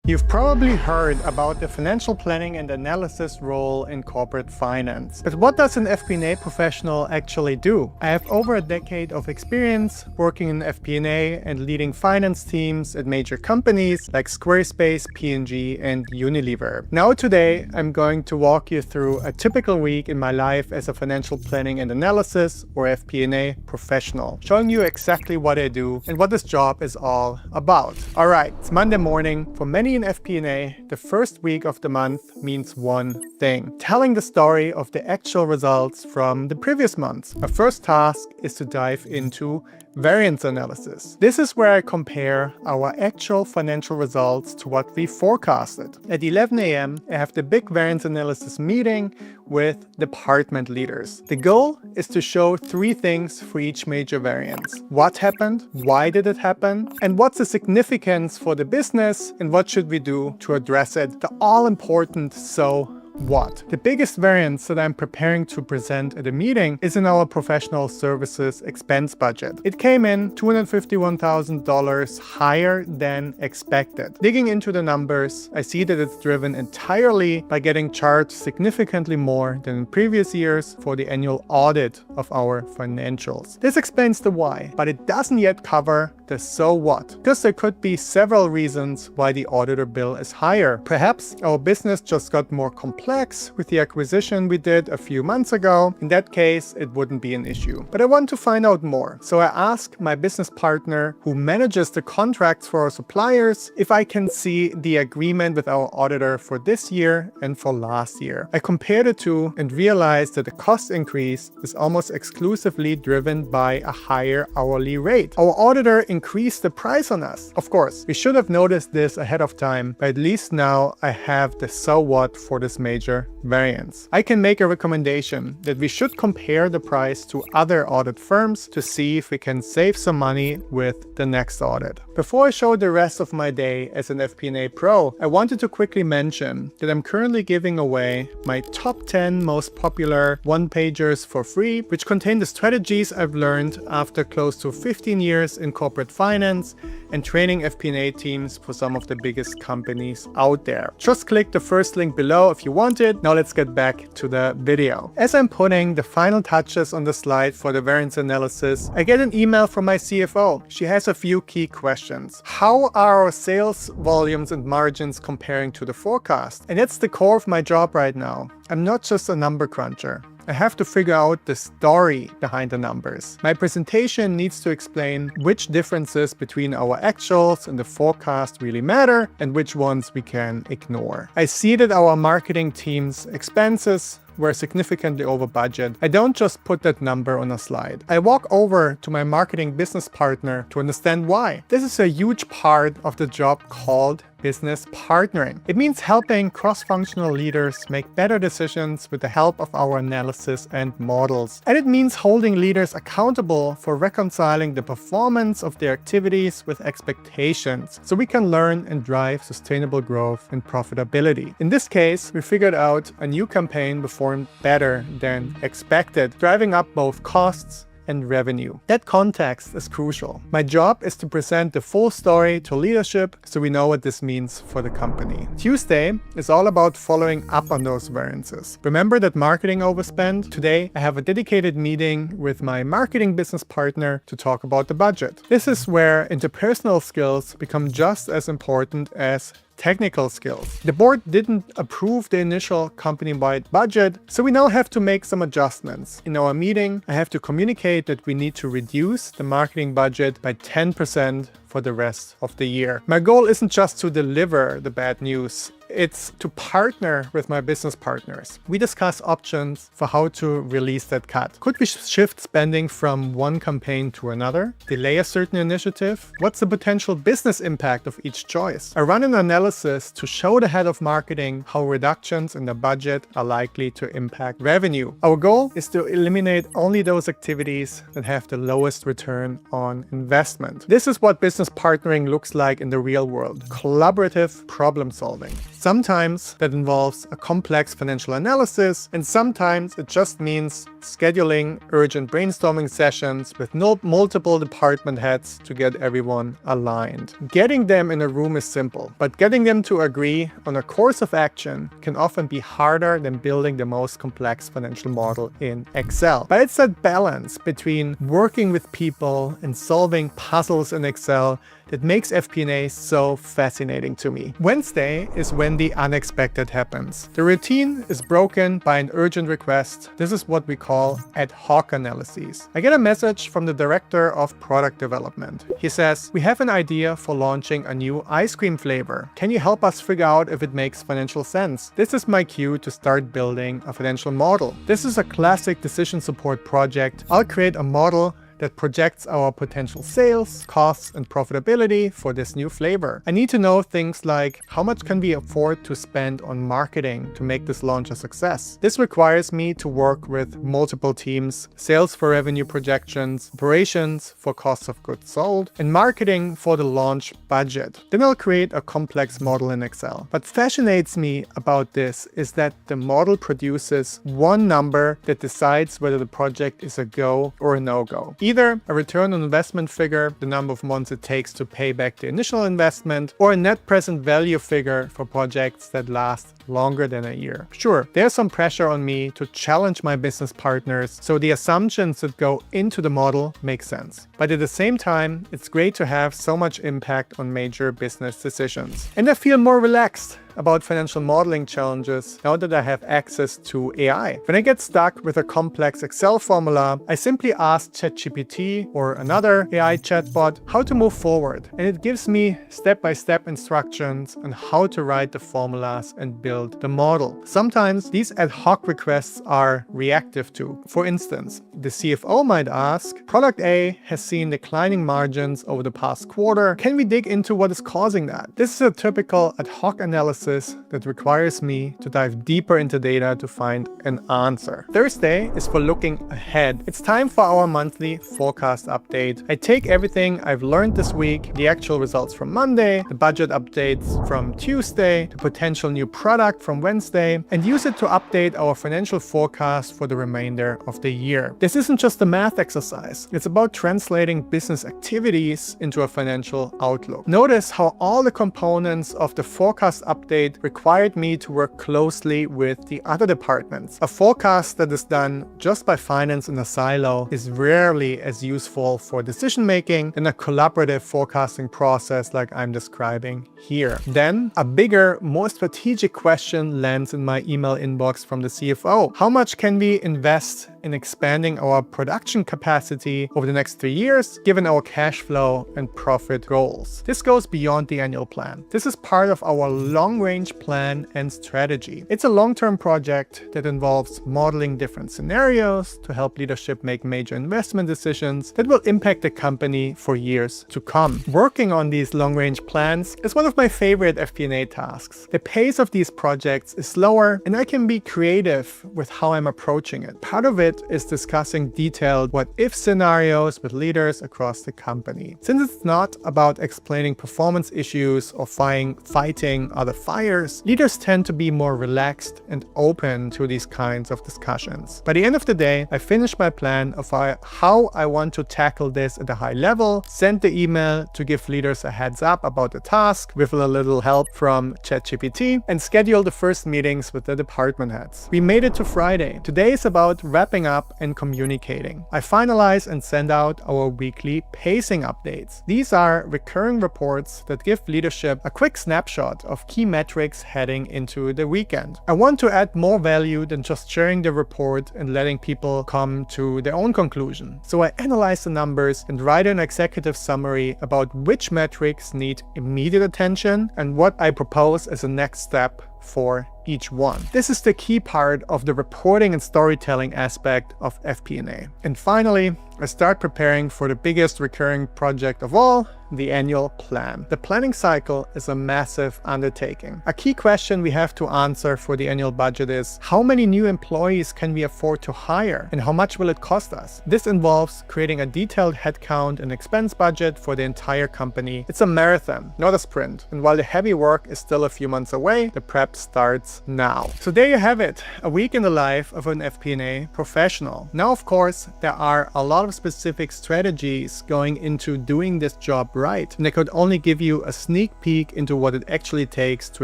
You've probably heard about the financial planning and analysis role in corporate finance. But what does an FP&A professional actually do? I have over a decade of experience working in FP&A and leading finance teams at major companies like Squarespace, P&G, and Unilever. Now today, I'm going to walk you through a typical week in my life as a financial planning and analysis or FP&A professional, showing you exactly what I do and what this job is all about. All right, it's Monday morning. For many in FP&A, the first week of the month means one thing: telling the story of the actual results from the previous month. Our first task is to dive into variance analysis. This is where I compare our actual financial results to what we forecasted. At 11 a.m., I have the big variance analysis meeting with department leaders. The goal is to show three things for each major variance: what happened, why did it happen, and what's the significance for the business, and what should we do to address it. The all-important so what. The biggest variance that I'm preparing to present at a meeting is in our professional services expense budget. It came in $251,000 higher than expected. Digging into the numbers, I see that it's driven entirely by getting charged significantly more than in previous years for the annual audit of our financials. This explains the why, but it doesn't yet cover the so what, because there could be several reasons why the auditor bill is higher. Perhaps our business just got more complex with the acquisition we did a few months ago. In that case, it wouldn't be an issue. But I want to find out more. So I asked my business partner, who manages the contracts for our suppliers, if I can see the agreement with our auditor for this year and for last year. I compared the two and realized that the cost increase is almost exclusively driven by a higher hourly rate. Our auditor increased the price on us. Of course, we should have noticed this ahead of time, but at least now I have the so what for this major variance. I can make a recommendation that we should compare the price to other audit firms to see if we can save some money with the next audit. Before I show the rest of my day as an FP&A pro, I wanted to quickly mention that I'm currently giving away my top 10 most popular one-pagers for free, which contain the strategies I've learned after close to 15 years in corporate finance and training FP&A teams for some of the biggest companies out there. Just click the first link below if you want it. Now let's get back to the video. As I'm putting the final touches on the slide for the variance analysis, I get an email from my CFO. She has a few key questions. How are our sales volumes and margins comparing to the forecast? And that's the core of my job right now. I'm not just a number cruncher. I have to figure out the story behind the numbers. My presentation needs to explain which differences between our actuals and the forecast really matter and which ones we can ignore. I see that our marketing team's expenses were significantly over budget. I don't just put that number on a slide. I walk over to my marketing business partner to understand why. This is a huge part of the job called business partnering. It means helping cross-functional leaders make better decisions with the help of our analysis and models. And it means holding leaders accountable for reconciling the performance of their activities with expectations, so we can learn and drive sustainable growth and profitability. In this case, we figured out a new campaign performed better than expected, driving up both costs and revenue. That context is crucial. My job is to present the full story to leadership so we know what this means for the company. Tuesday is all about following up on those variances. Remember that marketing overspend? Today, I have a dedicated meeting with my marketing business partner to talk about the budget. This is where interpersonal skills become just as important as technical skills. The board didn't approve the initial company-wide budget, so we now have to make some adjustments. In our meeting, I have to communicate that we need to reduce the marketing budget by 10% for the rest of the year. My goal isn't just to deliver the bad news. It's to partner with my business partners. We discuss options for how to release that cut. Could we shift spending from one campaign to another? Delay a certain initiative? What's the potential business impact of each choice? I run an analysis to show the head of marketing how reductions in the budget are likely to impact revenue. Our goal is to eliminate only those activities that have the lowest return on investment. This is what business partnering looks like in the real world: collaborative problem solving. Sometimes that involves a complex financial analysis, and sometimes it just means scheduling urgent brainstorming sessions with multiple department heads to get everyone aligned. Getting them in a room is simple, but getting them to agree on a course of action can often be harder than building the most complex financial model in Excel. But it's that balance between working with people and solving puzzles in Excel that makes FP&A so fascinating to me. Wednesday is when the unexpected happens. The routine is broken by an urgent request. This is what we call ad hoc analyses. I get a message from the director of product development. He says, "We have an idea for launching a new ice cream flavor. Can you help us figure out if it makes financial sense?" This is my cue to start building a financial model. This is a classic decision support project. I'll create a model that projects our potential sales, costs, and profitability for this new flavor. I need to know things like how much can we afford to spend on marketing to make this launch a success. This requires me to work with multiple teams: sales for revenue projections, operations for costs of goods sold, and marketing for the launch budget. Then I'll create a complex model in Excel. What fascinates me about this is that the model produces one number that decides whether the project is a go or a no-go. Either a return on investment figure, the number of months it takes to pay back the initial investment, or a net present value figure for projects that last longer than a year. Sure, there's some pressure on me to challenge my business partners, so the assumptions that go into the model make sense. But at the same time, it's great to have so much impact on major business decisions. And I feel more relaxed about financial modeling challenges now that I have access to AI. When I get stuck with a complex Excel formula, I simply ask ChatGPT or another AI chatbot how to move forward, and it gives me step-by-step instructions on how to write the formulas and build the model. Sometimes these ad hoc requests are reactive too. For instance, the CFO might ask, "Product A has seen declining margins over the past quarter. Can we dig into what is causing that?" This is a typical ad hoc analysis that requires me to dive deeper into data to find an answer. Thursday is for looking ahead. It's time for our monthly forecast update. I take everything I've learned this week, the actual results from Monday, the budget updates from Tuesday, the potential new product from Wednesday, and use it to update our financial forecast for the remainder of the year. This isn't just a math exercise. It's about translating business activities into a financial outlook. Notice how all the components of the forecast update required me to work closely with the other departments. A forecast that is done just by finance in a silo is rarely as useful for decision making than a collaborative forecasting process like I'm describing here. Then, a bigger, more strategic question lands in my email inbox from the CFO. How much can we invest in expanding our production capacity over the next 3 years, given our cash flow and profit goals? This goes beyond the annual plan. This is part of our long-range plan and strategy. It's a long-term project that involves modeling different scenarios to help leadership make major investment decisions that will impact the company for years to come. Working on these long-range plans is one of my favorite FP&A tasks. The pace of these projects is slower, and I can be creative with how I'm approaching it. Part of it is discussing detailed what-if scenarios with leaders across the company. Since it's not about explaining performance issues or fighting other fires, leaders tend to be more relaxed and open to these kinds of discussions. By the end of the day, I finish my plan of how I want to tackle this at a high level, send the email to give leaders a heads up about the task with a little help from ChatGPT, and schedule the first meetings with the department heads. We made it to Friday. Today is about wrapping up and communicating. I finalize and send out our weekly pacing updates. These are recurring reports that give leadership a quick snapshot of key metrics heading into the weekend. I want to add more value than just sharing the report and letting people come to their own conclusion. So I analyze the numbers and write an executive summary about which metrics need immediate attention and what I propose as a next step for each one. This is the key part of the reporting and storytelling aspect of FP&A. And finally, I start preparing for the biggest recurring project of all, the annual plan. The planning cycle is a massive undertaking. A key question we have to answer for the annual budget is, how many new employees can we afford to hire and how much will it cost us? This involves creating a detailed headcount and expense budget for the entire company. It's a marathon, not a sprint. And while the heavy work is still a few months away, the prep starts now. So there you have it, a week in the life of an FP&A professional. Now, of course, there are a lot of specific strategies going into doing this job right, and I could only give you a sneak peek into what it actually takes to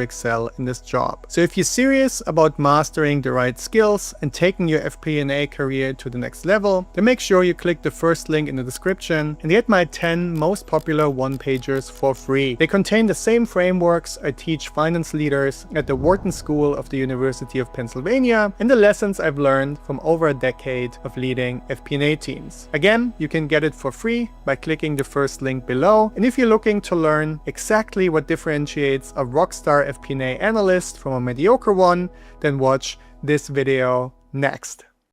excel in this job. So if you're serious about mastering the right skills and taking your FP&A career to the next level, then make sure you click the first link in the description and get my 10 most popular one-pagers for free. They contain the same frameworks I teach finance leaders at the Wharton School of the University of Pennsylvania and the lessons I've learned from over a decade of leading FP&A teams. Again, you can get it for free by clicking the first link below. And if you're looking to learn exactly what differentiates a rockstar FP&A analyst from a mediocre one, then watch this video next.